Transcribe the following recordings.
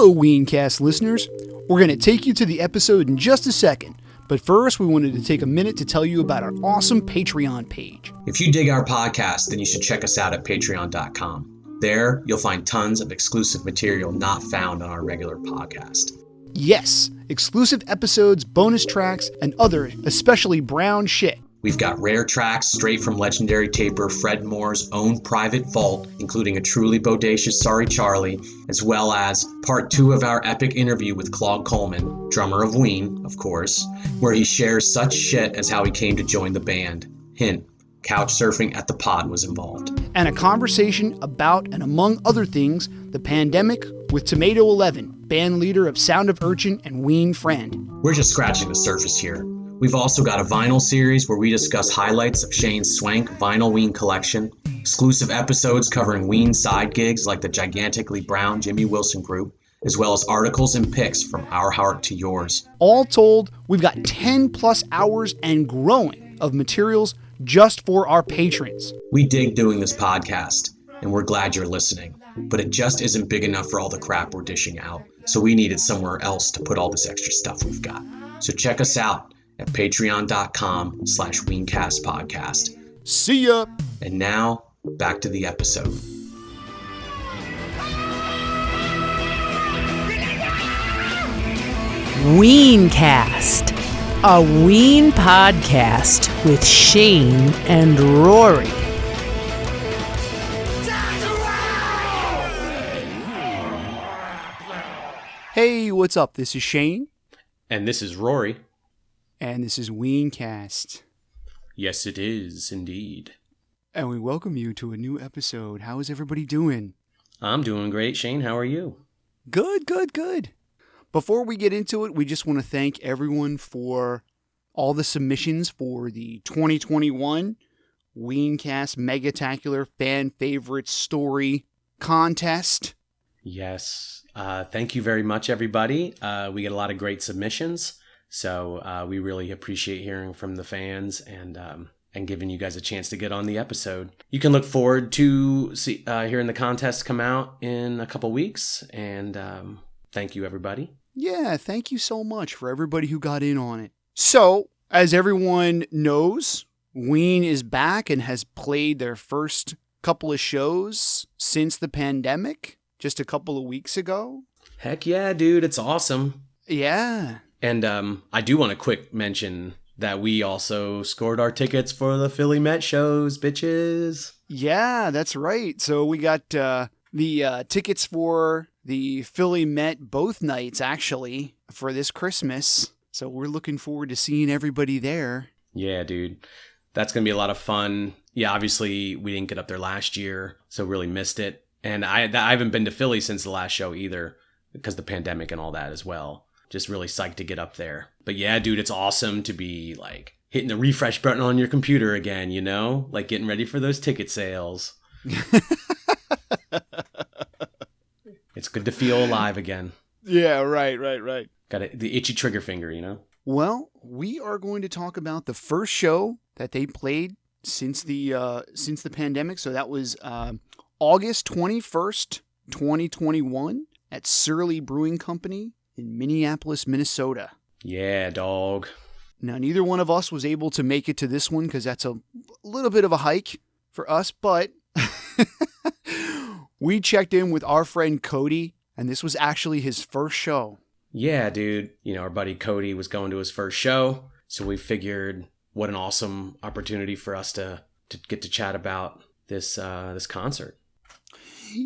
Hello, Weencast listeners. We're going to take you to the episode in just a second. But first, we wanted to take a minute to tell you about our awesome Patreon page. If you dig our podcast, then you should check us out at patreon.com. There, you'll find tons of exclusive material not found on our regular podcast. Yes, exclusive episodes, bonus tracks, and other especially brown shit. We've got rare tracks straight from legendary taper Fred Moore's own private vault, including a truly bodacious Sorry Charlie, as well as part 2 of our epic interview with Claude Coleman, drummer of Ween, of course, where he shares such shit as how he came to join the band. Hint, couch surfing at the pod was involved. And a conversation about, and among other things, the pandemic with Tomato 11, band leader of Sound of Urchin and Ween friend. We're just scratching the surface here. We've also got a vinyl series where we discuss highlights of Shane's swank vinyl Ween collection, exclusive episodes covering Ween side gigs like the gigantically brown Jimmy Wilson Group, as well as articles and pics from Our Heart to Yours. All told, we've got 10 plus hours and growing of materials just for our patrons. We dig doing this podcast, and we're glad you're listening, but it just isn't big enough for all the crap we're dishing out, so we needed somewhere else to put all this extra stuff we've got. So check us out at patreon.com/Weencast podcast. See ya! And now, back to the episode. Weencast, a Ween podcast with Shane and Rory. Hey, what's up? This is Shane. And this is Rory. And this is Weencast. Yes, it is, indeed. And we welcome you to a new episode. How is everybody doing? I'm doing great, Shane. How are you? Good. Before we get into it, we just want to thank everyone for all the submissions for the 2021 Weencast Megatacular Fan Favorite Story Contest. Yes. Thank you very much, everybody. We get a lot of great submissions. So we really appreciate hearing from the fans and giving you guys a chance to get on the episode. You can look forward to hearing the contest come out in a couple weeks. And thank you, everybody. Yeah, thank you so much for everybody who got in on it. So, as everyone knows, Ween is back and has played their first couple of shows since the pandemic, just a couple of weeks ago. Heck yeah, dude. It's awesome. Yeah. And I do want to quick mention that we also scored our tickets for the Philly Met shows, bitches. Yeah, that's right. So we got the tickets for the Philly Met both nights, actually, for this Christmas. So we're looking forward to seeing everybody there. Yeah, dude. That's going to be a lot of fun. Yeah, obviously, we didn't get up there last year, so really missed it. And I haven't been to Philly since the last show either, because of the pandemic and all that as well. Just really psyched to get up there. But yeah, dude, it's awesome to be like hitting the refresh button on your computer again, you know? Like getting ready for those ticket sales. It's good to feel alive again. Yeah, right. Got the itchy trigger finger, you know? Well, we are going to talk about the first show that they played since the pandemic. So that was August 21st, 2021 at Surly Brewing Company in Minneapolis, Minnesota. Yeah, dog. Now, neither one of us was able to make it to this one because that's a little bit of a hike for us, but we checked in with our friend Cody, and this was actually his first show. Yeah, dude. You know, our buddy Cody was going to his first show, so we figured what an awesome opportunity for us to get to chat about this concert.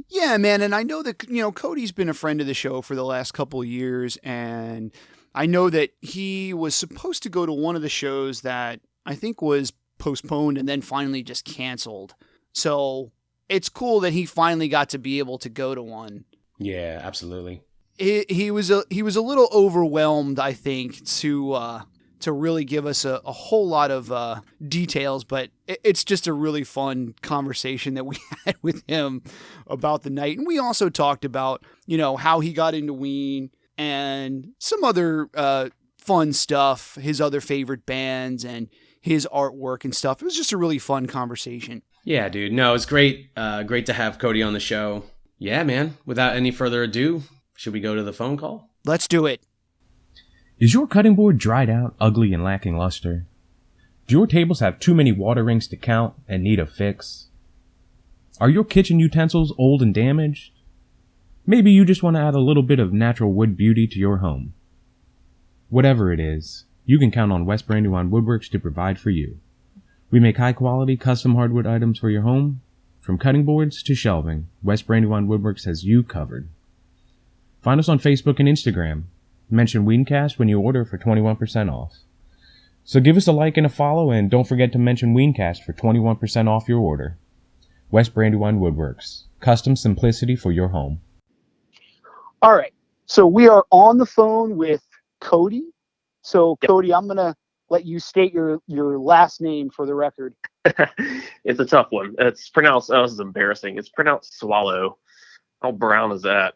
Yeah, man, and I know that, Cody's been a friend of the show for the last couple of years, and I know that he was supposed to go to one of the shows that I think was postponed and then finally just canceled. So it's cool that he finally got to be able to go to one. Yeah, absolutely. He was a little overwhelmed, I think, to really give us a whole lot of details, but it's just a really fun conversation that we had with him about the night. And we also talked about, how he got into Ween and some other fun stuff, his other favorite bands and his artwork and stuff. It was just a really fun conversation. Yeah, dude. No, it's great. Great to have Cody on the show. Yeah, man. Without any further ado, should we go to the phone call? Let's do it. Is your cutting board dried out, ugly, and lacking luster? Do your tables have too many water rings to count and need a fix? Are your kitchen utensils old and damaged? Maybe you just want to add a little bit of natural wood beauty to your home. Whatever it is, you can count on West Brandywine Woodworks to provide for you. We make high-quality, custom hardwood items for your home. From cutting boards to shelving, West Brandywine Woodworks has you covered. Find us on Facebook and Instagram. Mention Weencast when you order for 21% off. So give us a like and a follow, and don't forget to mention Weencast for 21% off your order. West Brandywine Woodworks. Custom simplicity for your home. All right. So we are on the phone with Cody. So, Yep. Cody, I'm going to let you state your last name for the record. It's a tough one. It's pronounced, this is embarrassing. It's pronounced Swallow. How brown is that?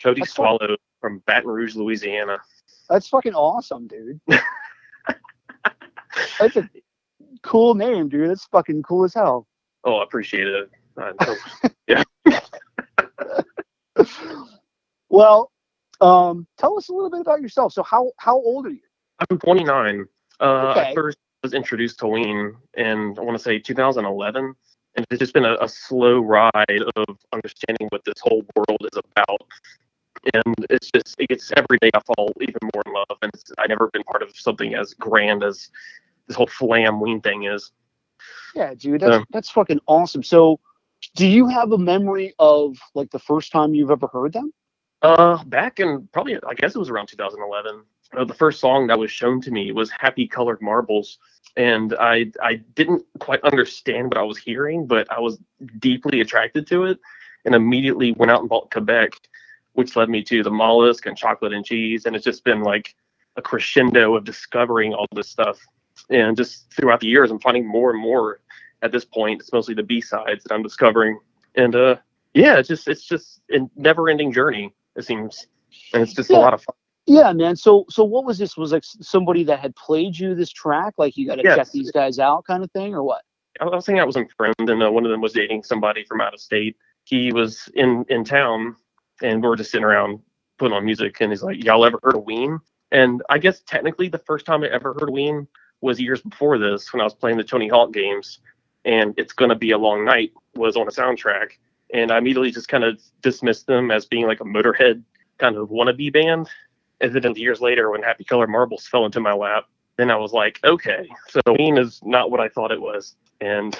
Cody That's Swallow from Baton Rouge, Louisiana. That's fucking awesome, dude. That's a cool name, dude. That's fucking cool as hell. Oh, I appreciate it. Yeah. Well, tell us a little bit about yourself. So how old are you? I'm 29. Okay. I first was introduced to Ween in, I want to say, 2011. And it's just been a slow ride of understanding what this whole world is about. And it gets every day I fall even more in love. And I've never been part of something as grand as this whole flam Ween thing is. Yeah, dude, that's fucking awesome. So do you have a memory of like the first time you've ever heard them? Back in probably, I guess it was around 2011. The first song that was shown to me was Happy Colored Marbles. And I didn't quite understand what I was hearing, but I was deeply attracted to it and immediately went out and bought Quebec, which led me to the mollusk and chocolate and cheese. And it's just been like a crescendo of discovering all this stuff. And just throughout the years, I'm finding more and more at this point. It's mostly the B-sides that I'm discovering. And yeah, it's just a never ending journey, it seems. And it's just a lot of fun. Yeah, man. So what was this? Was like somebody that had played you this track? Like you got to check these guys out kind of thing or what? I was hanging out with some friends, and one of them was dating somebody from out of state. He was in town, and we were just sitting around putting on music, and he's like, y'all ever heard of Ween? And I guess technically the first time I ever heard of Ween was years before this when I was playing the Tony Hawk games, and It's Gonna Be a Long Night was on a soundtrack. And I immediately just kind of dismissed them as being like a Motorhead kind of wannabe band. And then years later, when Happy Colored Marbles fell into my lap, then I was like, okay, so Ween is not what I thought it was. And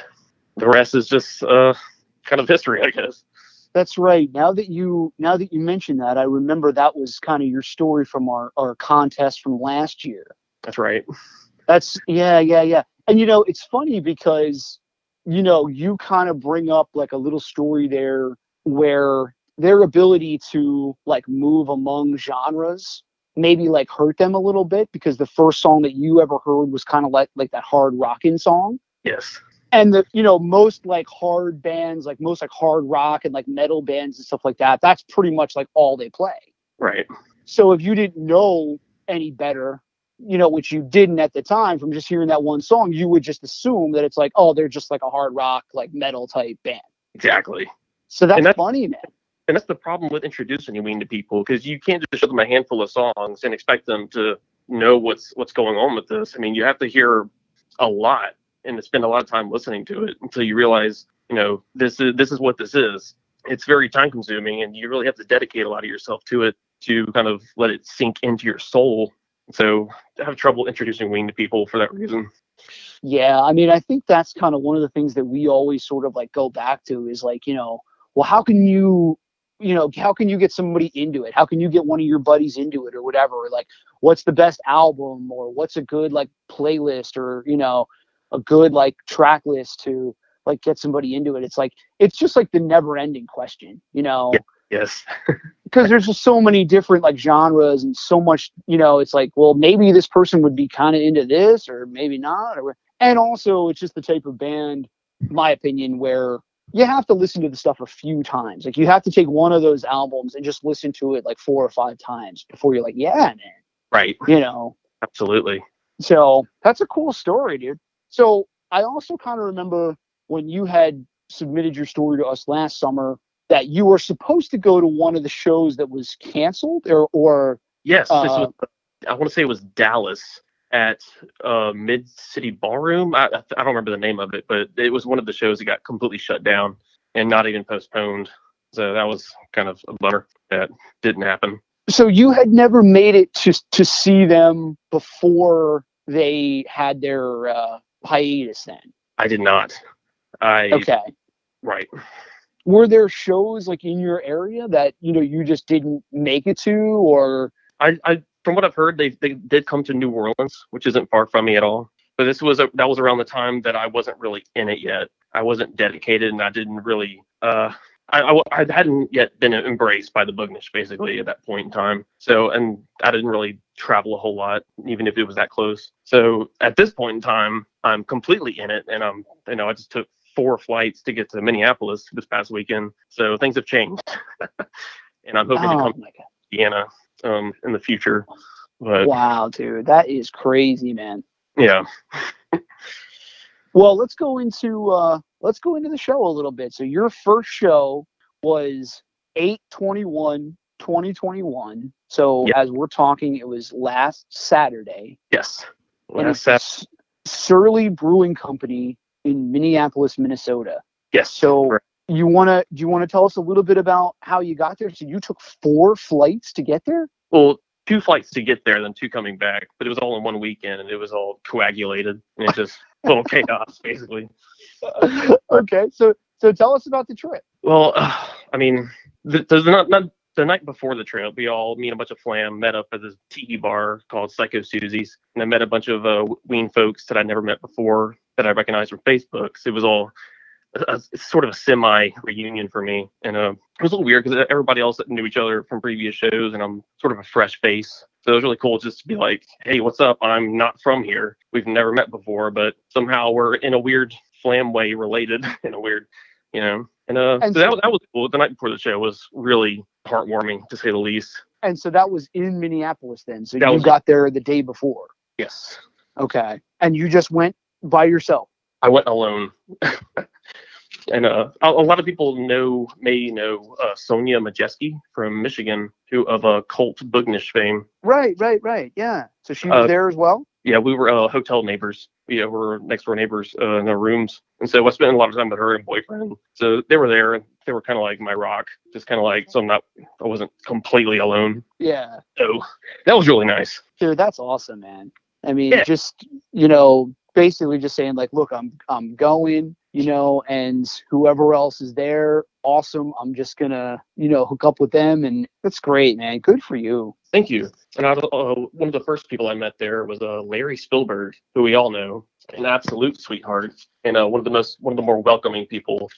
the rest is just kind of history, I guess. That's right. Now that you mention that, I remember that was kind of your story from our contest from last year. That's right. That's yeah. And it's funny because you kind of bring up like a little story there where their ability to like move among genres maybe like hurt them a little bit, because the first song that you ever heard was kind of like that hard rockin' song. Yes. And most like hard bands, like most like hard rock and like metal bands and stuff like that, that's pretty much like all they play. Right. So if you didn't know any better, which you didn't at the time from just hearing that one song, you would just assume that it's like, oh, they're just like a hard rock, like metal type band. Exactly. So that's funny, man. And that's the problem with introducing Ween to people, because you can't just show them a handful of songs and expect them to know what's going on with this. I mean, you have to hear a lot and spend a lot of time listening to it until you realize, this is what this is. It's very time consuming, and you really have to dedicate a lot of yourself to it to kind of let it sink into your soul. So I have trouble introducing Ween to people for that reason. Yeah, I mean, I think that's kind of one of the things that we always sort of like go back to is like, well, how can you get somebody into it? How can you get one of your buddies into it or whatever? Like, what's the best album, or what's a good like playlist, or, a good like track list to like get somebody into it? It's like, it's just like the never ending question, Yeah. Yes. because there's just so many different like genres and so much, it's like, well, maybe this person would be kind of into this or maybe not. And also it's just the type of band, my opinion, where you have to listen to the stuff a few times. Like you have to take one of those albums and just listen to it like 4 or 5 times before you're like, yeah, man. Right. Absolutely. So that's a cool story, dude. So I also kind of remember when you had submitted your story to us last summer, that you were supposed to go to one of the shows that was canceled, or Yes, this was. I want to say it was Dallas at Mid City Ballroom. I don't remember the name of it, but it was one of the shows that got completely shut down and not even postponed. So that was kind of a bummer that didn't happen. So you had never made it to see them before they had their hiatus then? I did not. Okay. Right. Were there shows like in your area that you just didn't make it to, or? I from what I've heard, they did come to New Orleans, which isn't far from me at all. But that was around the time that I wasn't really in it yet. I wasn't dedicated, and I didn't really. I hadn't yet been embraced by the Boognish basically at that point in time. So, and I didn't really travel a whole lot, even if it was that close. So at this point in time, I'm completely in it, and I just took 4 flights to get to Minneapolis this past weekend. So things have changed, and I'm hoping to come to Louisiana in the future. But wow, dude, that is crazy, man. Yeah. Well, let's go into the show a little bit. So your first show was 8/21/2021. So as we're talking, it was last Saturday. Yes. And it's Surly Brewing Company in Minneapolis, Minnesota. Yes. So correct. do you want to tell us a little bit about how you got there? So you took 4 flights to get there? Well, 2 flights to get there, then 2 coming back, but it was all in one weekend, and it was all coagulated, and it just full chaos, basically. Okay, so tell us about the trip. Well, I mean, the night before the trip, we all, me and a bunch of flam, met up at this tiki bar called Psycho Susie's, and I met a bunch of Ween folks that I'd never met before that I recognized from Facebook. So it was all it's sort of a semi reunion for me, and it was a little weird because everybody else knew each other from previous shows, and I'm sort of a fresh face. So it was really cool just to be like, hey, what's up? I'm not from here. We've never met before, but somehow we're in a weird flam way related in a weird, And so that was cool. The night before the show was really heartwarming, to say the least. And so that was in Minneapolis then. So you got there the day before. Yes. Okay. And you just went by yourself? I went alone. And a lot of people may know Sonia Majeski from Michigan, who of a cult Boognish fame. Right. Yeah. So she was there as well? Yeah, we were hotel neighbors. Yeah, we're next door neighbors in their rooms. And so I spent a lot of time with her and boyfriend. So they were there, and they were kind of like my rock, just kind of like, so I wasn't completely alone. Yeah. So that was really nice. Dude, that's awesome, man. I mean, Yeah. just, basically just saying like, look, I'm going, and whoever else is there, awesome. I'm just gonna, hook up with them, and that's great, man. Good for you. Thank you. And one of the first people I met there was Larry Spielberg, who we all know, an absolute sweetheart, and one of the more welcoming people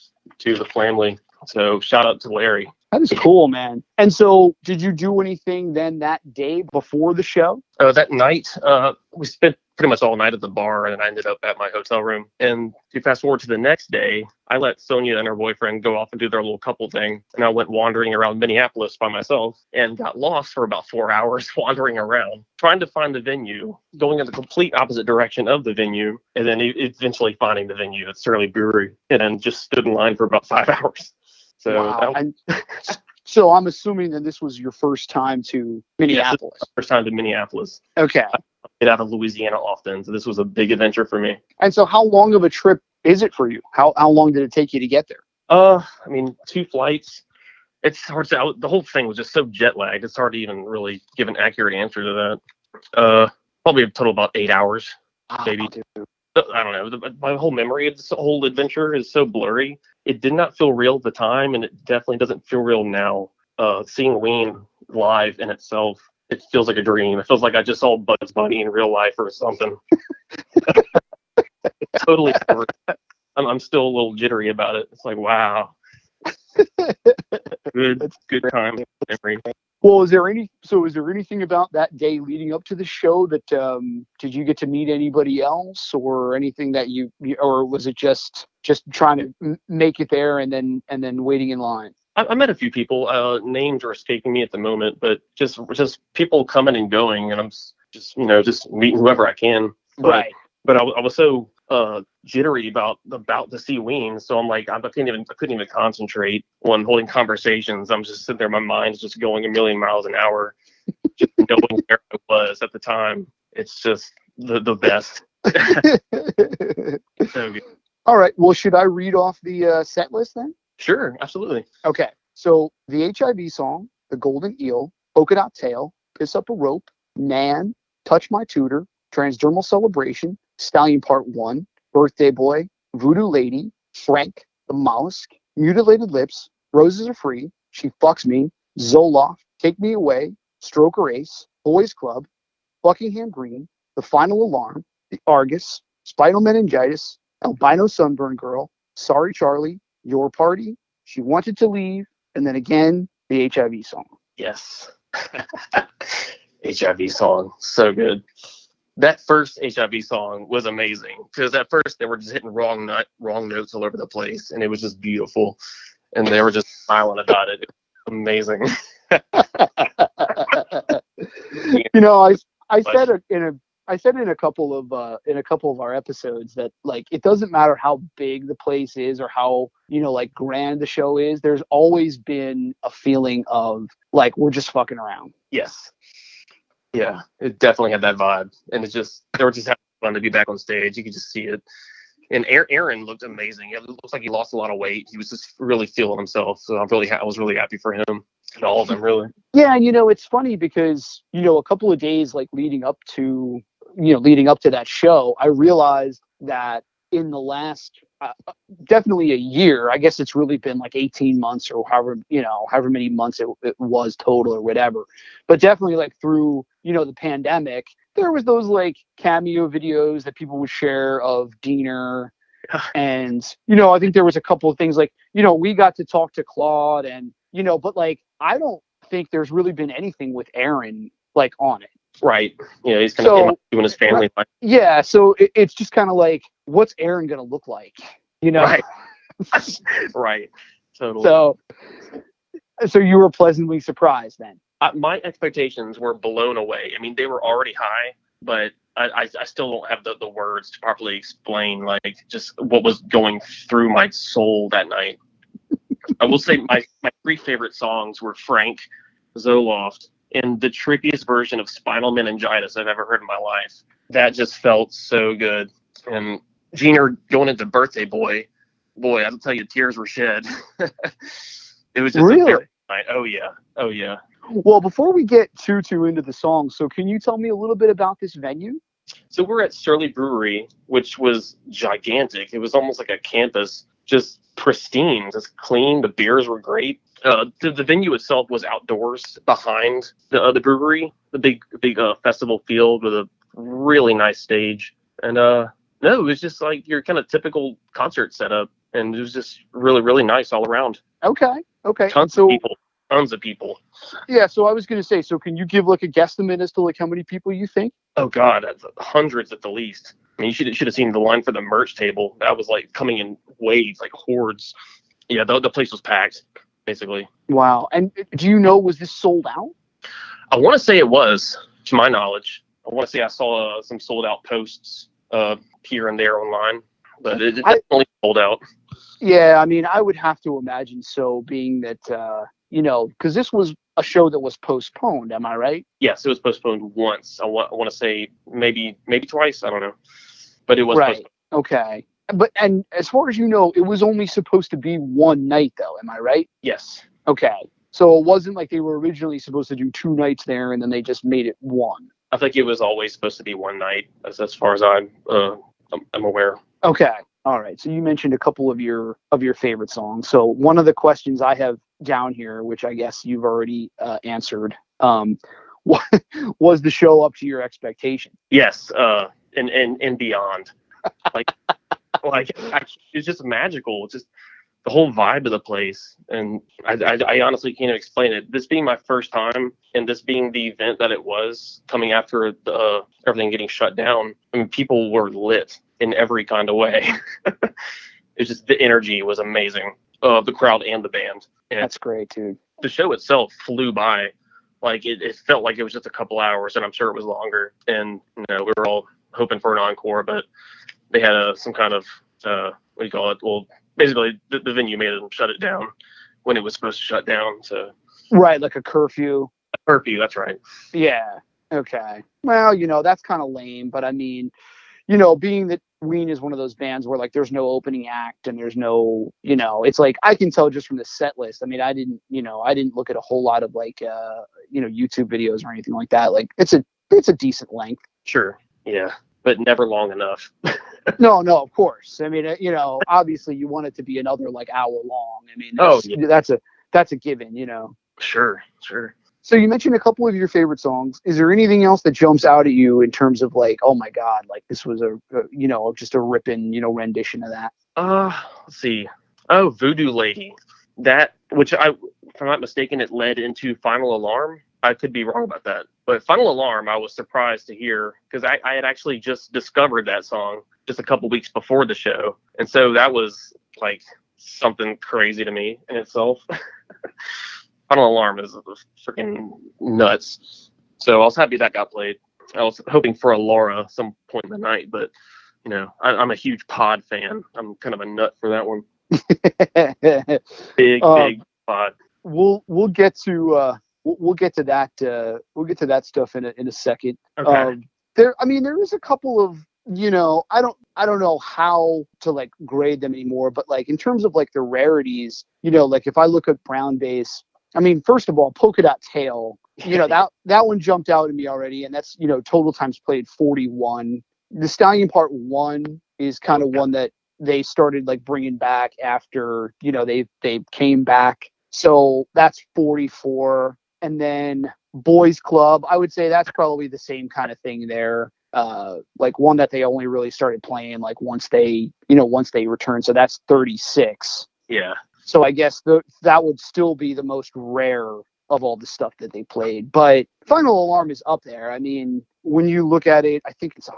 to the family. So shout out to Larry. That is cool, man. And so did you do anything then that day before the show? That night, we spent pretty much all night at the bar, and I ended up at my hotel room. And to fast forward to the next day, I let Sonia and her boyfriend go off and do their little couple thing, and I went wandering around Minneapolis by myself and got lost for about 4 hours wandering around, trying to find the venue, going in the complete opposite direction of the venue, and then eventually finding the venue at Surly Brewery, and then just stood in line for about 5 hours. So, wow. So I'm assuming that this was your first time to Minneapolis. Yes, first time to Minneapolis. Okay. I get out of Louisiana often, so this was a big adventure for me. And so how long of a trip is it for you? How long did it take you to get there? I mean, 2 flights. It's hard to. The whole thing was just so jet lagged. It's hard to even really give an accurate answer to that. Probably a total about 8 hours, maybe. I don't know. My whole memory of this whole adventure is so blurry. It did not feel real at the time, and it definitely doesn't feel real now. Seeing Ween live in itself, it feels like a dream. It feels like I just saw Bugs Bunny in real life or something. Totally. I'm still a little jittery about it. It's like, wow. Good time memory. Well, is there anything about that day leading up to the show that did you get to meet anybody else or anything that you or was it just trying to make it there and then waiting in line? I met a few people. Names are escaping me at the moment, but just people coming and going, and I'm just meeting whoever I can. Right. But I was so jittery about to see Ween. So I'm like, I couldn't even concentrate on holding conversations. I'm just sitting there, my mind's just going a million miles an hour, just knowing where I was at the time. It's just the best. So good. All right. Well, should I read off the set list then? Sure, absolutely. Okay. So the HIV Song, The Golden Eel, Polka Dot Tail, Piss Up a Rope, Nan, Touch My Tutor, Transdermal Celebration, Stallion Part 1, Birthday Boy, Voodoo Lady, Frank, The Mollusk, Mutilated Lips, Roses Are Free, She Fucks Me, Zoloft, Take Me Away, Stroker Ace, Boys Club, Buckingham Green, The Final Alarm, The Argus, Spinal Meningitis, Albino Sunburn Girl, Sorry Charlie, Your Party, She Wanted to Leave, and then again, the HIV Song. Yes. HIV Song, so good. That first HIV Song was amazing because at first they were just hitting wrong notes all over the place, and it was just beautiful, and they were just smiling about it. It was amazing. You know, I said in a couple of our episodes that like it doesn't matter how big the place is or how, you know, like grand the show is, there's always been a feeling of like we're just fucking around. Yes. Yeah, it definitely had that vibe, and they were just having fun to be back on stage. You could just see it. And Aaron looked amazing. It looks like he lost a lot of weight. He was just really feeling himself. So I was really happy for him and all of them, really. Yeah, and you know, it's funny because, you know, a couple of days like leading up to that show, I realized that in the last definitely a year, I guess it's really been like 18 months or however many months it was total or whatever, but definitely like through, you know, the pandemic, there was those like cameo videos that people would share of Diener. And, you know, I think there was a couple of things like, you know, we got to talk to Claude and, you know, but like, I don't think there's really been anything with Aaron like on it. Right. Yeah, he's kind of doing his family life. Yeah, so it's just kind of like, what's Aaron going to look like? You know? Right. Right. Totally. So you were pleasantly surprised then? My expectations were blown away. I mean, they were already high, but I still don't have the words to properly explain like just what was going through my soul that night. I will say my three favorite songs were Frank, Zoloft, and the trippiest version of Spinal Meningitis I've ever heard in my life. That just felt so good. And Diener going into Birthday Boy, I'll tell you, tears were shed. It was just really? a very night. Oh yeah. Well, before we get too into the song, so can you tell me a little bit about this venue? So we're at Surly Brewery, which was gigantic. It was almost like a campus, just pristine, just clean. The beers were great. The venue itself was outdoors behind the brewery, the big festival field with a really nice stage. And no, it was just like your kind of typical concert setup, and it was just really, really nice all around. Okay. Tons of people. Yeah, so I was going to say, so can you give like a guesstimate as to like how many people you think? Oh God, hundreds at the least. I mean, you should have seen the line for the merch table. That was like coming in waves, like hordes. Yeah, the place was packed, basically. Wow. And do you know, was this sold out? I want to say it was, to my knowledge. I want to say I saw some sold out posts here and there online, but it definitely sold out. Yeah, I mean, I would have to imagine so, being that, you know, because this was a show that was postponed. Am I right? Yes, it was postponed once. I want to say maybe twice. I don't know, but it was right. postponed. Okay. But and as far as you know, it was only supposed to be one night, though. Am I right? Yes. Okay. So it wasn't like they were originally supposed to do 2 nights there, and then they just made it one. I think it was always supposed to be one night, as far as I'm aware. Okay. All right. So you mentioned a couple of your favorite songs. So one of the questions I have down here, which I guess you've already answered, was the show up to your expectation? Yes. And beyond. Like it's just magical. It's just the whole vibe of the place. And I honestly can't explain it. This being my first time, and this being the event that it was, coming after everything getting shut down, I mean, people were lit in every kind of way. It's just the energy was amazing of the crowd and the band. And that's great, dude. The show itself flew by. Like it felt like it was just a couple hours, and I'm sure it was longer. And we were all hoping for an encore, but they had some kind of what do you call it? Well, basically the venue made them shut it down when it was supposed to shut down. So Right, like a curfew. curfew. That's right. Yeah. Okay. Well, that's kind of lame, but I mean, being that Ween is one of those bands where like there's no opening act and there's no, it's like I can tell just from the set list. I mean, I didn't look at a whole lot of like YouTube videos or anything like that. Like it's a decent length. Sure. Yeah, but never long enough. No, of course. I mean, obviously you want it to be another like hour long. I mean, yeah. that's a given, Sure. So you mentioned a couple of your favorite songs. Is there anything else that jumps out at you in terms of like, oh my God, like this was just a ripping, rendition of that? Let's see. Oh, Voodoo Lady. That, which if I'm not mistaken, it led into Final Alarm. I could be wrong about that. But Final Alarm, I was surprised to hear because I had actually just discovered that song just a couple weeks before the show. And so that was like something crazy to me in itself. Final Alarm is freaking nuts. So I was happy that got played. I was hoping for a Laura some point in the night, but I'm a huge Pod fan. I'm kind of a nut for that one. Big Pod. We'll get to that stuff in a second. Okay. There is a couple of I don't know how to like grade them anymore, but like in terms of like the rarities, like if I look at Brown Bass, I mean, first of all, Polka Dot Tail, that one jumped out at me already, and that's total times played 41. The Stallion Part 1 is kind of one that they started like bringing back after they came back, so that's 44. And then Boys Club, I would say that's probably the same kind of thing there. Like one that they only really started playing like once they returned, so that's 36. Yeah. So I guess that would still be the most rare of all the stuff that they played. But Final Alarm is up there. I mean, when you look at it, I think it's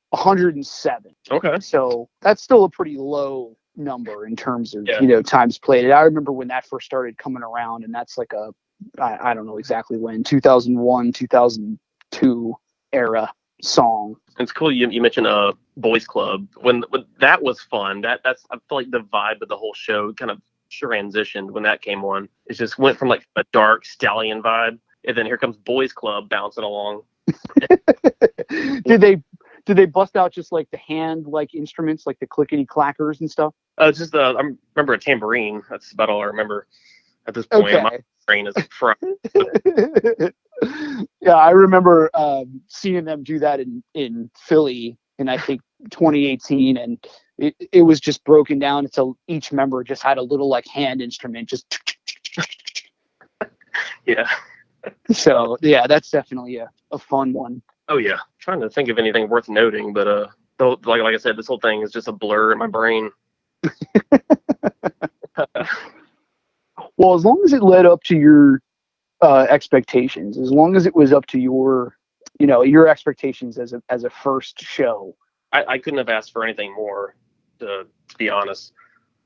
107. Okay. So that's still a pretty low number in terms of, Yeah. Times played. And I remember when that first started coming around, and that's like I don't know exactly when, 2001, 2002 era song. It's cool you mentioned Boys Club. When that was fun. That's I feel like the vibe of the whole show kind of transitioned when that came on. It just went from like a dark stallion vibe, and then here comes Boys Club bouncing along. Did they bust out just like the hand like instruments, like the clickety clackers and stuff? It's just I remember a tambourine. That's about all I remember at this point. Okay. My brain is fried. Yeah, I remember seeing them do that in Philly in I think 2018, and it was just broken down until each member just had a little like hand instrument just. Yeah. So yeah, that's definitely a fun one. Oh yeah. I'm trying to think of anything worth noting, but like I said, this whole thing is just a blur in my brain. Well, as long as it led up to your expectations, as long as it was up to your expectations as a first show, I couldn't have asked for anything more, to be honest.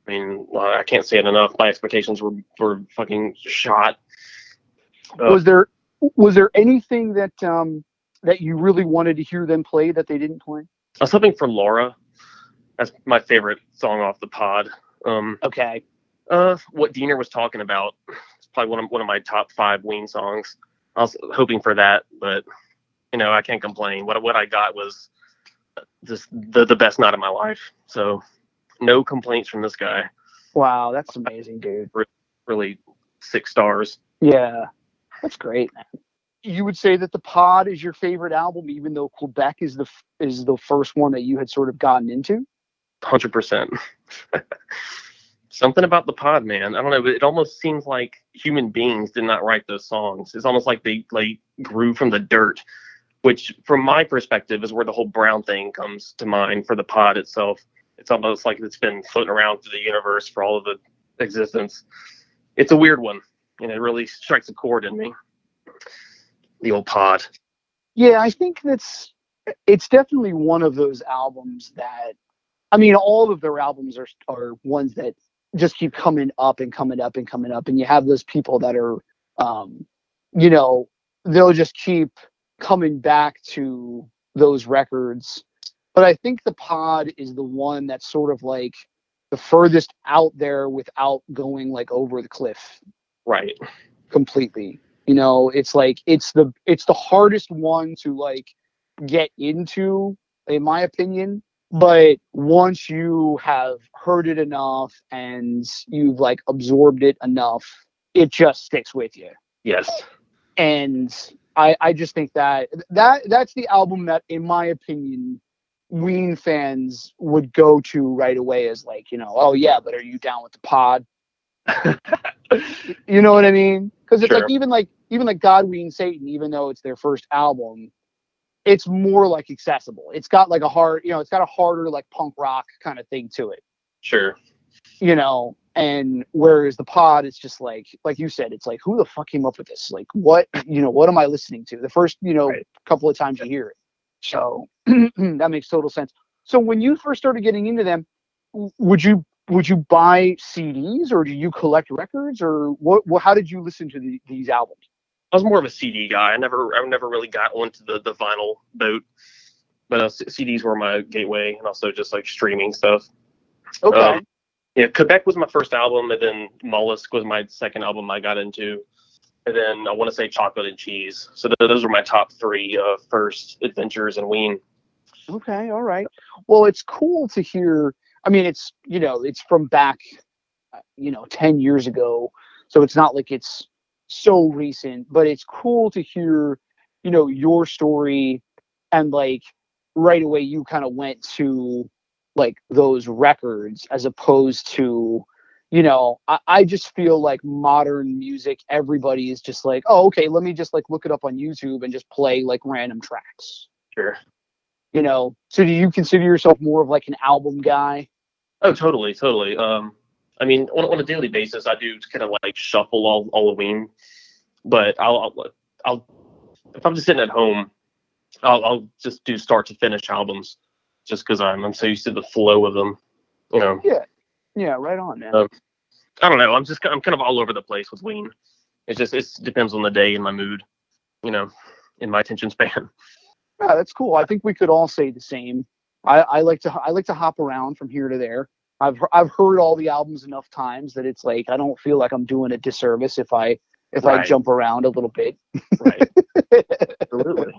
I mean, I can't say it enough. My expectations were fucking shot. Was there anything that you really wanted to hear them play that they didn't play? I was hoping for Laura. That's my favorite song off the pod. Okay. What Diener was talking about is probably one of my top 5 Ween songs. I was hoping for that, but I can't complain. What I got was just the best night of my life. So no complaints from this guy. Wow, that's amazing, dude. Really 6 stars. Yeah, that's great, man. You would say that the pod is your favorite album, even though Quebec is the first one that you had sort of gotten into? 100%. Something about the pod, man. I don't know, but it almost seems like human beings did not write those songs. It's almost like they grew from the dirt, which from my perspective is where the whole Brown thing comes to mind for the pod itself. It's almost like it's been floating around through the universe for all of the existence. It's a weird one, and it really strikes a chord in me. The old pod. Yeah, I think it's definitely one of those albums that, I mean, all of their albums are ones that just keep coming up and coming up and coming up. And you have those people that are, they'll just keep coming back to those records but I think the pod is the one that's sort of like the furthest out there without going like over the cliff Right. completely. You know, it's like it's the hardest one to like get into, in my opinion. But once you have heard it enough and you've like absorbed it enough, it just sticks with you. Yes. And I just think that's the album that, in my opinion, Ween fans would go to right away as like, you know, oh yeah, but are you down with the pod? You know what I mean? Because it's Sure. like even like God, Ween, Satan, even though it's their first album, it's more like accessible. It's got like a hard, you know, it's got a harder like punk rock kind of thing to it. Sure. You know, and whereas the pod, it's just like you said, it's like, who the fuck came up with this? Like, what, you know, what am I listening to? The first, you know, Right. couple of times you hear it. So that makes total sense. So when you first started getting into them, would you buy CDs or do you collect records or what how did you listen to these albums? I was more of a CD guy. I never really got onto the vinyl boat, but CDs were my gateway, and also just like streaming stuff. Okay. Yeah, Quebec was my first album, and then Mollusk was my second album I got into, and then I want to say Chocolate and Cheese. So those were my top three first adventures in Ween. Okay, all right. Well, it's cool to hear. I mean, it's, you know, it's from back, you know, 10 years ago. So it's not like it's so recent, but it's cool to hear, you know, your story and like right away you kind of went to like those records as opposed to, you know, I just feel like modern music, everybody is just like, oh, okay, let me just like look it up on YouTube and just play like random tracks. Sure. You know, so do you consider yourself more of like an album guy? Oh, totally. I mean, on a daily basis, I do kind of like shuffle all of Ween, but I'll if I'm just sitting at home, I'll just do start to finish albums, just because I'm so used to the flow of them, you know. Yeah, right on, man. I don't know. I'm kind of all over the place with Ween. It depends on the day and my mood, you know, in my attention span. Yeah, that's cool. I think we could all say the same. I like to hop around from here to there. I've heard all the albums enough times that it's like I don't feel like I'm doing a disservice if I Right. jump around a little bit. Right. Absolutely.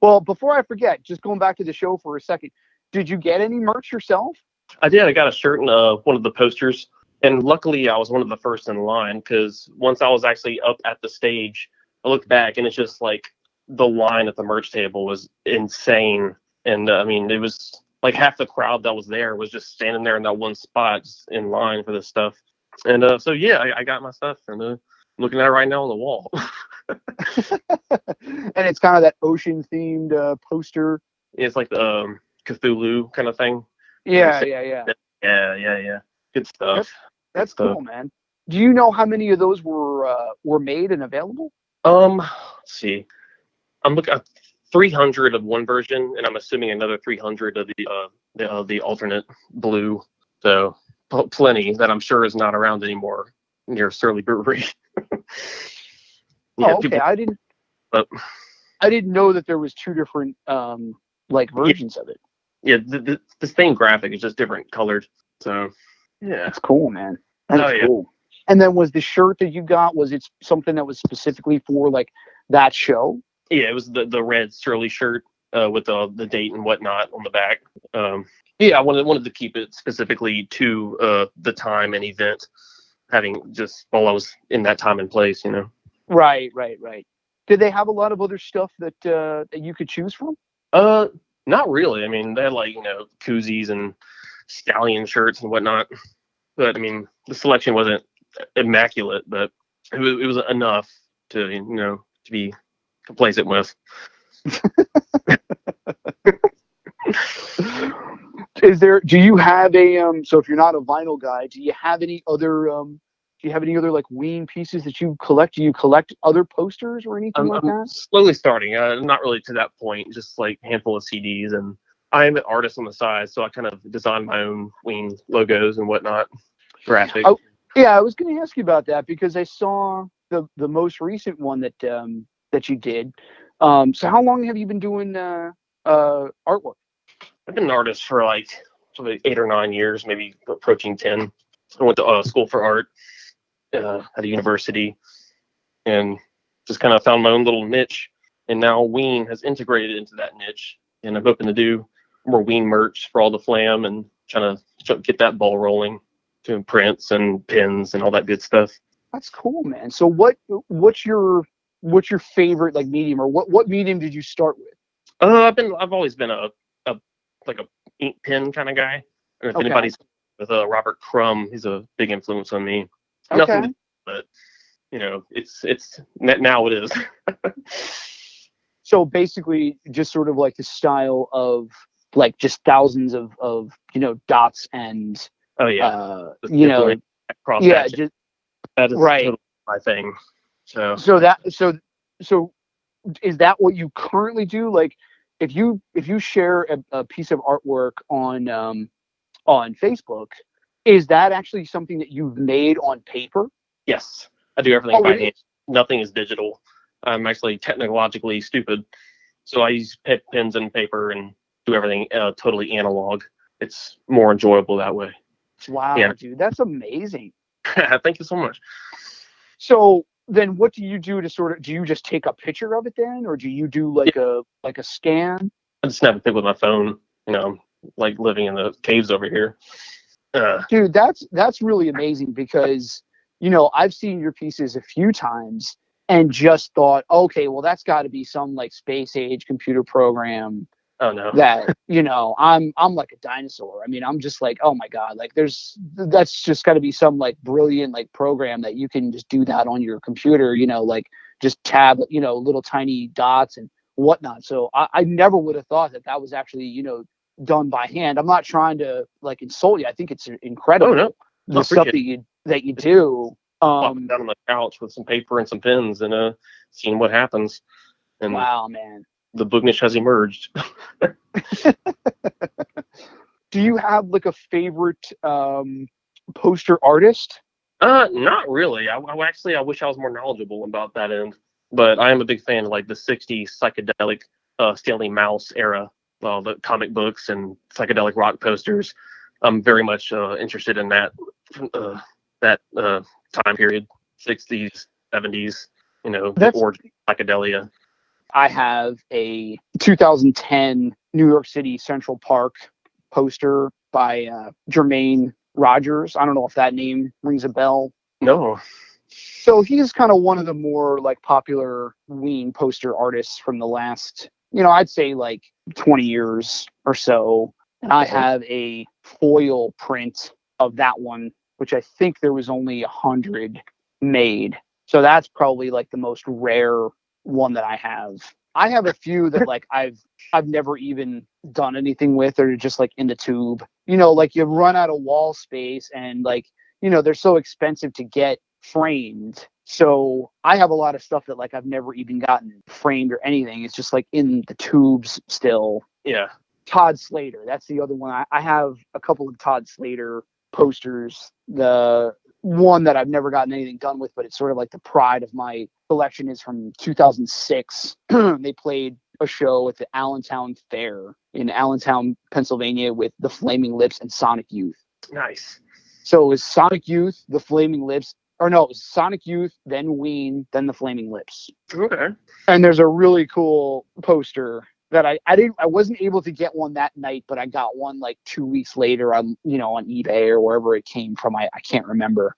Well, before I forget, just going back to the show for a second, did you get any merch yourself? I did. I got a shirt and one of the posters, and luckily I was one of the first in line, because once I was actually up at the stage, I looked back and it's just like the line at the merch table was insane, and I mean, it was like half the crowd that was there was just standing there in that one spot just in line for this stuff. And so yeah, I got my stuff, and I'm looking at it right now on the wall. And it's kind of that ocean themed poster. It's like the Cthulhu kind of thing. Yeah. Yeah. Good stuff. That's cool, man. Do you know how many of those were made and available? Let's see. I'm looking at 300 of one version, and I'm assuming another 300 of the alternate blue. So plenty that I'm sure is not around anymore near Surly Brewery. Yeah, okay. I didn't know that there was two different like versions of it. Yeah, the same graphic is just different colored. So yeah, that's cool, man. That's cool. And then was the shirt that you got, was it something that was specifically for like that show? Yeah, it was the red Surly shirt with the date and whatnot on the back. Yeah, I wanted to keep it specifically to the time and event, having just while I was in that time and place, you know. Right. Did they have a lot of other stuff that you could choose from? Not really. I mean, they had like, you know, koozies and stallion shirts and whatnot. But I mean, the selection wasn't immaculate, but it was enough to, you know, to be complacent with. Do you have a so if you're not a vinyl guy, do you have any other like Ween pieces that you collect? Do you collect other posters or anything like that? Slowly starting. Not really to that point, just like a handful of CDs, and I'm an artist on the side, so I kind of design my own Ween logos and whatnot. Graphic. Oh, yeah, I was going to ask you about that because I saw the most recent one that you did. So how long have you been doing artwork? I've been an artist for like probably 8 or 9 years, maybe approaching 10. I went to school for art at a university, and just kind of found my own little niche. And now Ween has integrated into that niche, and I'm hoping to do more Ween merch for all the flam and trying to get that ball rolling, doing prints and pins and all that good stuff. That's cool, man. So what's your favorite like medium, or what medium did you start with? I've always been a like a ink pen kind of guy. And if anybody's with Robert Crumb, he's a big influence on me. Okay. Nothing, but you know, it's now it is. So basically, just sort of like the style of like just thousands of dots and Oh yeah, cross yeah, hatching. just That is right. totally my thing. So So is that what you currently do? Like, if you share a piece of artwork on Facebook, is that actually something that you've made on paper? yes, I do everything Oh, by really? hand. Nothing is digital. I'm actually technologically stupid, so I use pens and paper and do everything totally analog. It's more enjoyable that way. Wow, Yeah. dude, that's amazing. Thank you so much. So then what do you do to sort of, do you just take a picture of it then, or do you do like a scan? I just snap a pic with my phone. You know, like living in the caves over here. Dude, that's really amazing, because I've seen your pieces a few times and just thought, okay, well, that's got to be some like space age computer program Oh no. that I'm like a dinosaur. I mean, I'm just like, oh my god, like that's just got to be some like brilliant like program that you can just do that on your computer, like just tab little tiny dots and whatnot. So I never would have thought that was actually done by hand. I'm not trying to like insult you. I think it's incredible. Oh no. The stuff that you do. Plopping down on the couch with some paper and some pens and seeing what happens. And wow, man. the Boognish has emerged. Do you have like a favorite poster artist? Not really. I wish I was more knowledgeable about that end. But I am a big fan of like the '60s psychedelic Stanley Mouse era, the comic books and psychedelic rock posters. I'm very much interested in that time period, '60s, '70s. The origin of psychedelia. I have a 2010 New York City Central Park poster by Jermaine Rogers. I don't know if that name rings a bell. No. So he's kind of one of the more like popular Ween poster artists from the last, I'd say like 20 years or so. And I have a foil print of that one, which I think there was only 100 made. So that's probably like the most rare one that I have. I have a few that like I've never even done anything with, or just like in the tube. Like you run out of wall space, and like they're so expensive to get framed. So I have a lot of stuff that like I've never even gotten framed or anything. It's just like in the tubes still. Yeah. Todd Slater, that's the other one. I have a couple of Todd Slater posters. The one that I've never gotten anything done with, but it's sort of like the pride of my collection, is from 2006. They played a show at the Allentown Fair in Allentown, Pennsylvania, with the Flaming Lips and Sonic Youth. Nice. So it was Sonic Youth, the Flaming Lips, or no, it was Sonic Youth, then Ween, then the Flaming Lips. Okay. And there's a really cool poster that I wasn't able to get one that night, but I got one like 2 weeks later on eBay or wherever it came from. I can't remember,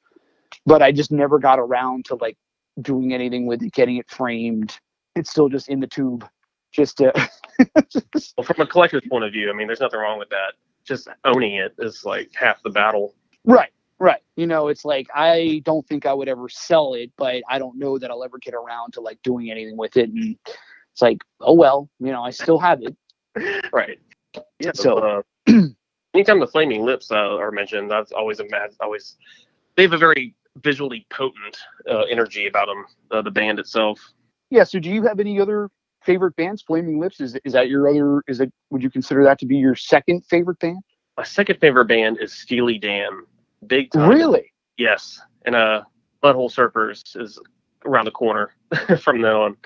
but I just never got around to like doing anything with it, getting it framed. It's still just in the tube. Just well, from a collector's point of view, I mean, there's nothing wrong with that. Just owning it is like half the battle. Right. It's like, I don't think I would ever sell it, but I don't know that I'll ever get around to like doing anything with it. And it's like, oh well, I still have it. Right. Yeah. So anytime the Flaming Lips are mentioned, that's always they have a very visually potent energy about them. The band itself. Yeah. So do you have any other favorite bands? Flaming Lips, is that your other? Would you consider that to be your second favorite band? My second favorite band is Steely Dan. Big time. Really? Yes. And Butthole Surfers is around the corner from then on.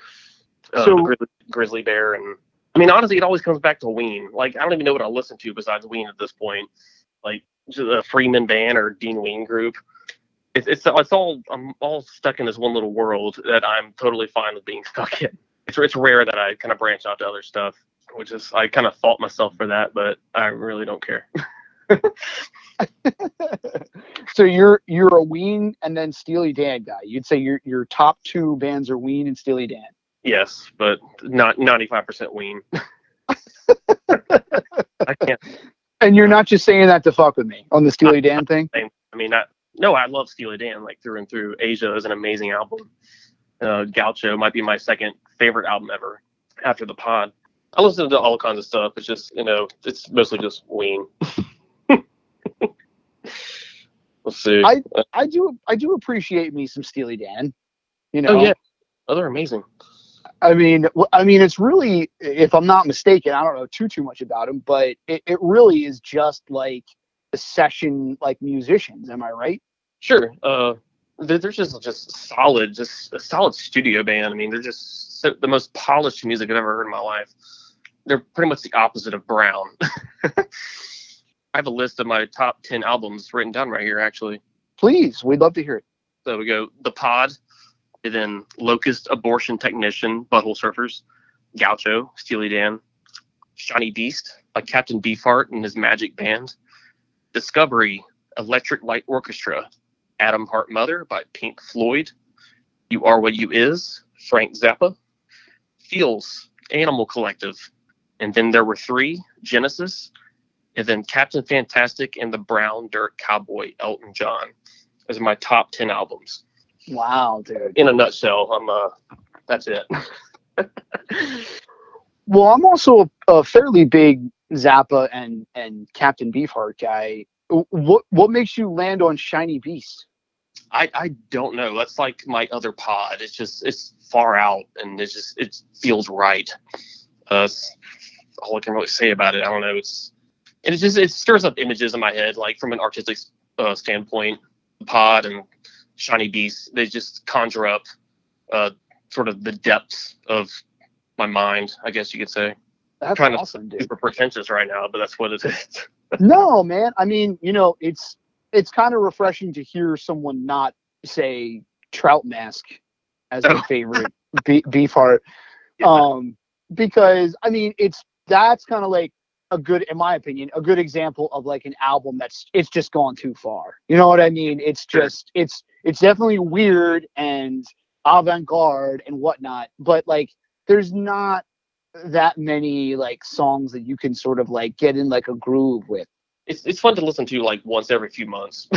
So Grizzly Bear and I mean, honestly, it always comes back to Ween. Like, I don't even know what I listen to besides Ween at this point. Like, just a Freeman band or Dean Ween group. It's all, I'm all stuck in this one little world that I'm totally fine with being stuck in. It's rare that I kind of branch out to other stuff, which is, I kind of fault myself for that, but I really don't care. So you're a Ween and then Steely Dan guy. You'd say your top two bands are Ween and Steely Dan. Yes, but not 95% Ween. I can't. And you're not just saying that to fuck with me on the Steely Dan thing? I mean, no, I love Steely Dan, like, through and through. Asia is an amazing album. Gaucho might be my second favorite album ever after the Pod. I listen to all kinds of stuff. It's just, it's mostly just Ween. Let's see. I do appreciate me some Steely Dan. Oh yeah, they're amazing. I mean, it's really, if I'm not mistaken, I don't know too much about them, but it really is just like the session, like, musicians. Am I right? Sure. They're just solid, just a solid studio band. I mean, they're just the most polished music I've ever heard in my life. They're pretty much the opposite of Brown. I have a list of my top 10 albums written down right here, actually. Please, we'd love to hear it. So we go The Pod, and then Locust, Abortion Technician, Butthole Surfers, Gaucho, Steely Dan, Shiny Beast, by Captain Beefheart and his Magic Band, Discovery, Electric Light Orchestra, Atom Heart Mother by Pink Floyd, You Are What You Is, Frank Zappa, Feels, Animal Collective, and then there were three, Genesis, and then Captain Fantastic and the Brown Dirt Cowboy, Elton John. Those are my top 10 albums. Wow, dude. In a nutshell, that's it. Well, I'm also a fairly big Zappa and Captain Beefheart guy. What makes you land on Shiny Beast? I don't know. That's like my other pod. It's far out, and it feels right. That's all I can really say about it. I don't know. It stirs up images in my head, like from an artistic standpoint. Pod and Shiny Beast, they just conjure up sort of the depths of my mind, I guess you could say. That's trying awesome, to be dude. super pretentious right now, but that's what it is. No, man. I mean, it's kind of refreshing to hear someone not say Trout Mask as their favorite Beefheart. Yeah. Because I mean, that's kind of like in my opinion, a good example of like an album it's just gone too far. You know what I mean? It's just, it's definitely weird and avant-garde and whatnot, but like, there's not that many like songs that you can sort of like get in like a groove with. It's fun to listen to like once every few months.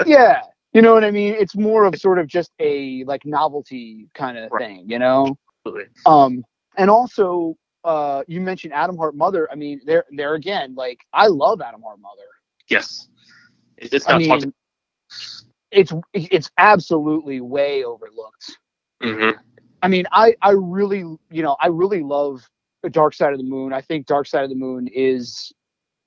Yeah. You know what I mean? It's more of sort of just a like novelty kind of thing, Absolutely. And also, you mentioned Atom Heart Mother. I mean, there again, like, I love Atom Heart Mother. Yes. It's not talked. It's absolutely way overlooked. Mm-hmm. I mean, I really love Dark Side of the Moon. I think Dark Side of the Moon is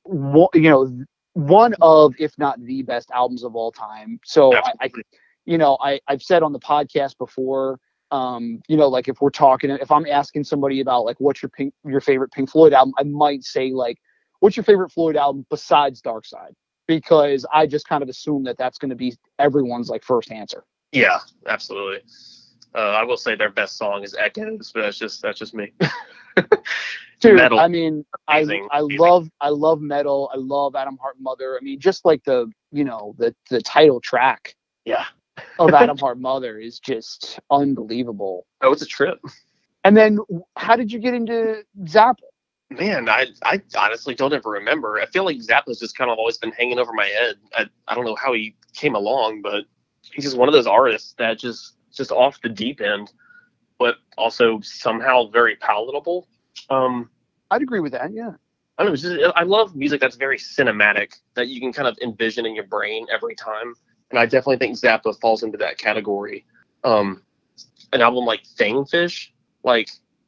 one of, if not the best albums of all time. So I've said on the podcast before, like if I'm asking somebody about like what's your favorite Pink Floyd album, I might say like, what's your favorite Floyd album besides Dark Side? Because I just kind of assume that that's going to be everyone's like first answer. Yeah, absolutely. I will say their best song is Echoes, but that's just me. Dude, metal. I mean, amazing. I love metal. I love Atom Heart Mother. I mean, just like the title track. Yeah. Of Atom Heart Mother is just unbelievable. Oh, it's a trip. And then, how did you get into Zappa? Man, I honestly don't ever remember. I feel like Zappa's just kind of always been hanging over my head. I don't know how he came along, but he's just one of those artists that just off the deep end, but also somehow very palatable. I'd agree with that. Yeah. I don't know. I love music that's very cinematic, that you can kind of envision in your brain every time. And I definitely think Zappa falls into that category. An album like Thingfish,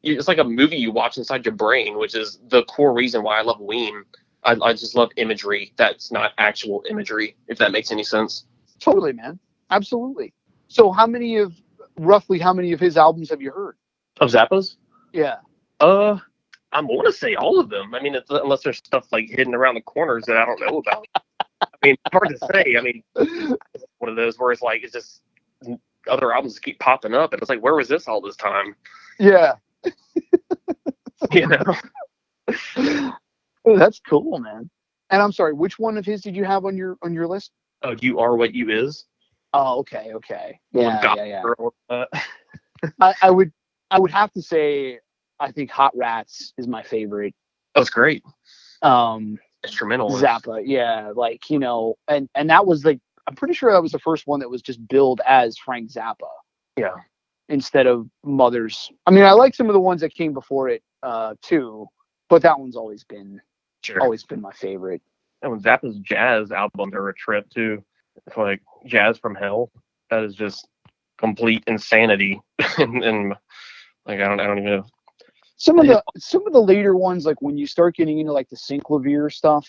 it's like a movie you watch inside your brain, which is the core reason why I love Ween. I just love imagery that's not actual imagery, if that makes any sense. Totally, man. Absolutely. So roughly how many of his albums have you heard? Of Zappa's? Yeah. I want to say all of them. I mean, unless there's stuff like hidden around the corners that I don't know about. I mean, it's hard to say. I mean, it's one of those where it's like it's just other albums keep popping up, and it's like, where was this all this time? Yeah. You know? Oh, that's cool, man. And I'm sorry, which one of his did you have on your list? Oh, you are what you is. Oh, okay. Yeah. Girl, I would have to say I think Hot Rats is my favorite. That's great. Instrumental. Zappa, yeah, like, you know, and that was like, I'm pretty sure that was the first one that was just billed as Frank Zappa. Yeah. Instead of Mothers. I mean, I like some of the ones that came before it too, but that one's always been my favorite. And when Zappa's jazz albums are a trip too. It's like Jazz from Hell. That is just complete insanity. and like I don't even know. Some of the later ones, like when you start getting into like the Synclavier stuff,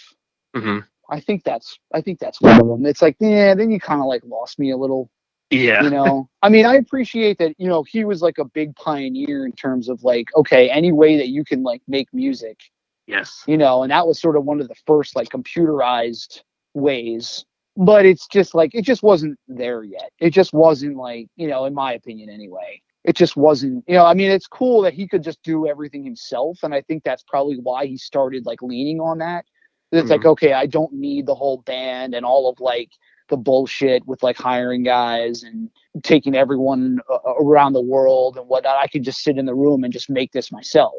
mm-hmm. I think that's one of them. It's like, yeah, then you kind of like lost me a little. Yeah. You know, I mean, I appreciate that, you know, he was like a big pioneer in terms of like, okay, any way that you can like make music. Yes. You know, and that was sort of one of the first like computerized ways. But it's just like, it just wasn't there yet. It just wasn't like, you know, in my opinion anyway, it just wasn't, you know, I mean, it's cool that he could just do everything himself. And I think that's probably why he started like leaning on that. It's like, okay, I don't need the whole band and all of like the bullshit with like hiring guys and taking everyone around the world and whatnot. I could just sit in the room and just make this myself.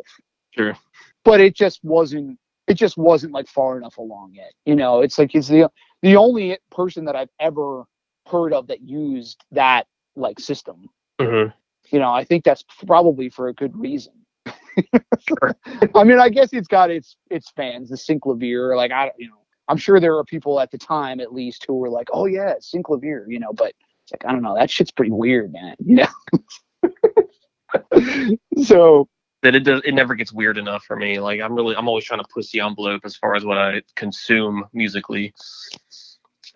Sure. But it just wasn't like far enough along yet. You know, it's like, it's the only person that I've ever heard of that used that like system. Mm-hmm. You know, I think that's probably for a good reason. Sure. I mean, I guess it's got its fans, the Synclavier. Like, I'm sure there are people at the time, at least, who were like, "Oh yeah, Synclavier," you know. But it's like, I don't know, that shit's pretty weird, man. You know. So that it never gets weird enough for me. Like I'm always trying to push the envelope as far as what I consume musically.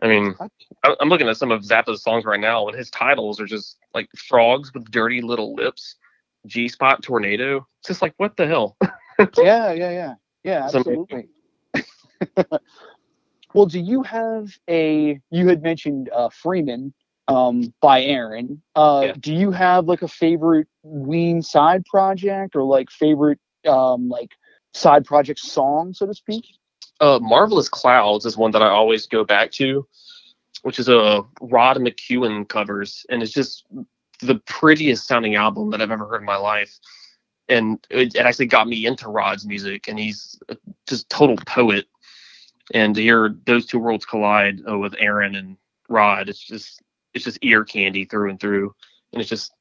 I mean, I'm looking at some of Zappa's songs right now, and his titles are just like frogs with dirty little lips, G-spot tornado. It's just like, what the hell? Yeah, absolutely. Well, do you have you had mentioned Freeman by Aaron. Yeah. Do you have like a favorite Ween side project or like favorite like side project song, so to speak? Marvelous Clouds is one that I always go back to, which is a Rod McEwen covers, and it's just the prettiest sounding album that I've ever heard in my life. And it actually got me into Rod's music, and he's just total poet. And to hear those two worlds collide with Aaron and Rod, it's just ear candy through and through. And it's just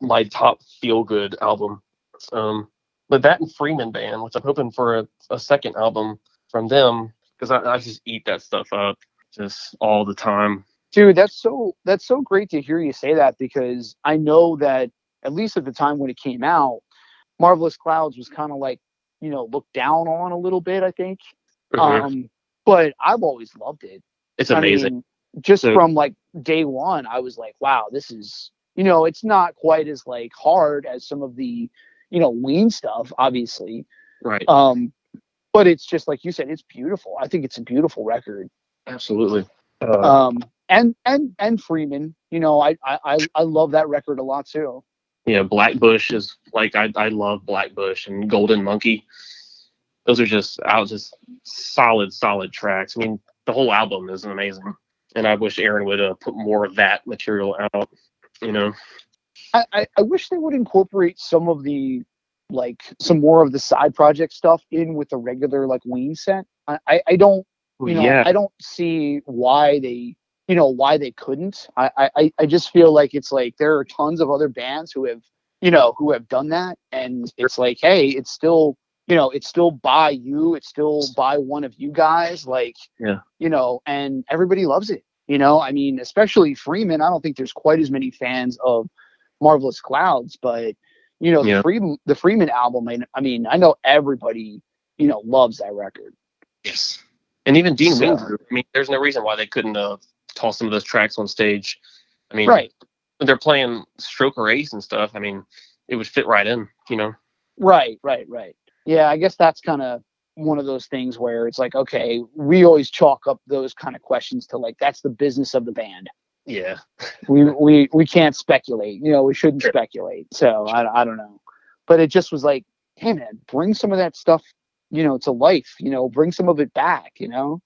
my top feel good album. But that and Freeman Band, which I'm hoping for a second album from them, because I just eat that stuff up just all the time. Dude, that's so great to hear you say that, because I know that at least at the time when it came out, Marvelous Clouds was kind of like, you know, looked down on a little bit, I think. Mm-hmm. But I've always loved it. It's amazing. I mean, from like day one, I was like, wow, this is, you know, it's not quite as like hard as some of the, you know, Ween stuff, obviously. Right. But it's just like you said, it's beautiful. I think it's a beautiful record. Absolutely. And Freeman, you know, I love that record a lot too. Yeah, Blackbush is like I love Blackbush and Golden Monkey. Those are just solid tracks. I mean, the whole album is amazing, and I wish Aaron would put more of that material out. You know, I wish they would incorporate some of the some more of the side project stuff in with the regular like Ween set. I don't, you know, I don't see why they couldn't. I just feel like it's like there are tons of other bands who have done that, and it's like, hey, it's still, you know, it's still by you, it's still by one of you guys, like, you know, and everybody loves it. You know, I mean, especially Freeman. I don't think there's quite as many fans of Marvelous Clouds, but you know, the Freeman album. I mean, I know everybody, you know, loves that record. Yes, and even Dean Ween Group. I mean, there's no reason why they couldn't toss some of those tracks on stage. I mean, right. When they're playing Stroke or Ace and stuff, I mean, it would fit right in, you know? Right. Yeah, I guess that's kind of one of those things where it's like, okay, we always chalk up those kind of questions to like, that's the business of the band. Yeah. We can't speculate, we shouldn't Sure. speculate. So I don't know, but it just was like, hey man, bring some of that stuff, to life, bring some of it back, All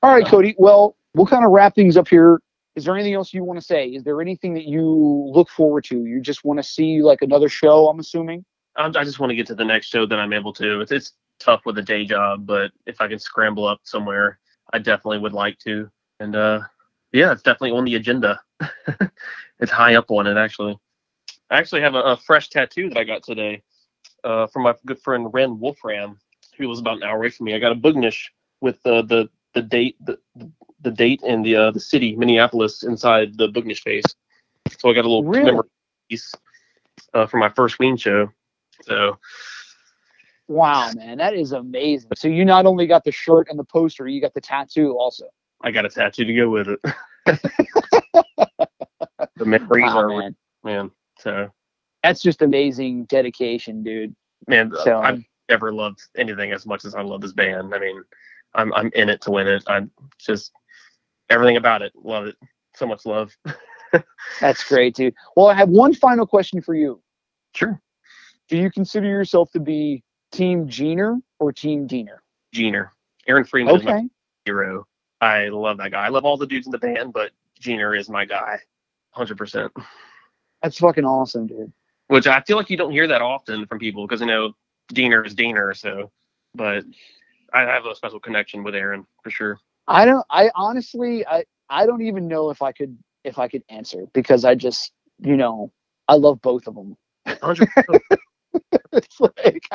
right, Cody. Well, we'll kind of wrap things up here. Is there anything else you want to say? Is there anything that you look forward to? You just want to see like another show, I'm assuming? I just want to get to the next show that I'm able to. It's tough with a day job, but if I can scramble up somewhere, I definitely would like to. And yeah, it's definitely on the agenda. It's high up on it, actually. I actually have a fresh tattoo that I got today from my good friend Ren Wolfram, who was about an hour away from me. I got a boognish with the date the date and the city Minneapolis inside the boognish face. So I got a little memory piece for my first Ween show. So wow, man, that is amazing. So you not only got the shirt and the poster, you got the tattoo also. I got a tattoo to go with it. The memories are man. So that's just amazing dedication, dude. Man, so, I've never loved anything as much as I love this band. I mean, I'm in it to win it. I'm just everything about it. Love it. So much love. That's great, dude. Well, I have one final question for you. Sure. Do you consider yourself to be Team Jeaner or Team Diener? Jeaner. Aaron Freeman is my hero. I love that guy. I love all the dudes in the band, but Jeaner is my guy. 100%. That's fucking awesome, dude. Which I feel like you don't hear that often from people because, Diener is Diener. So, but I have a special connection with Aaron for sure. I honestly don't even know if I could answer because I just, I love both of them. 100%. It's like,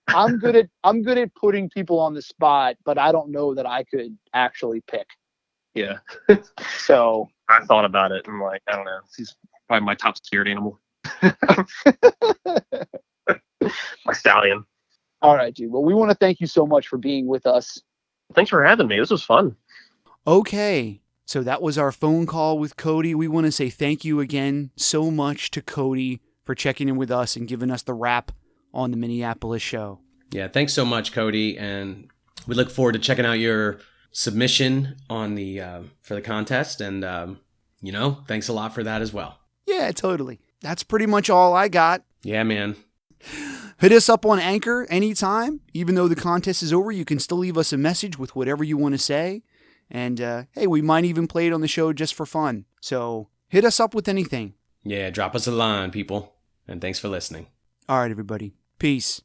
I'm good at putting people on the spot, but I don't know that I could actually pick. Yeah. So I thought about it and I'm like, I don't know. He's probably my top spirit animal. My stallion. All right, dude. Well, we want to thank you so much for being with us. Thanks for having me. This was fun. Okay. So that was our phone call with Cody. We want to say thank you again so much to Cody for checking in with us and giving us the wrap on the Minneapolis show. Yeah, thanks so much, Cody. And we look forward to checking out your submission on the for the contest. And, thanks a lot for that as well. Yeah, totally. That's pretty much all I got. Yeah, man. Hit us up on Anchor anytime. Even though the contest is over, you can still leave us a message with whatever you want to say. And, hey, we might even play it on the show just for fun. So hit us up with anything. Yeah, drop us a line, people. And thanks for listening. All right, everybody. Peace.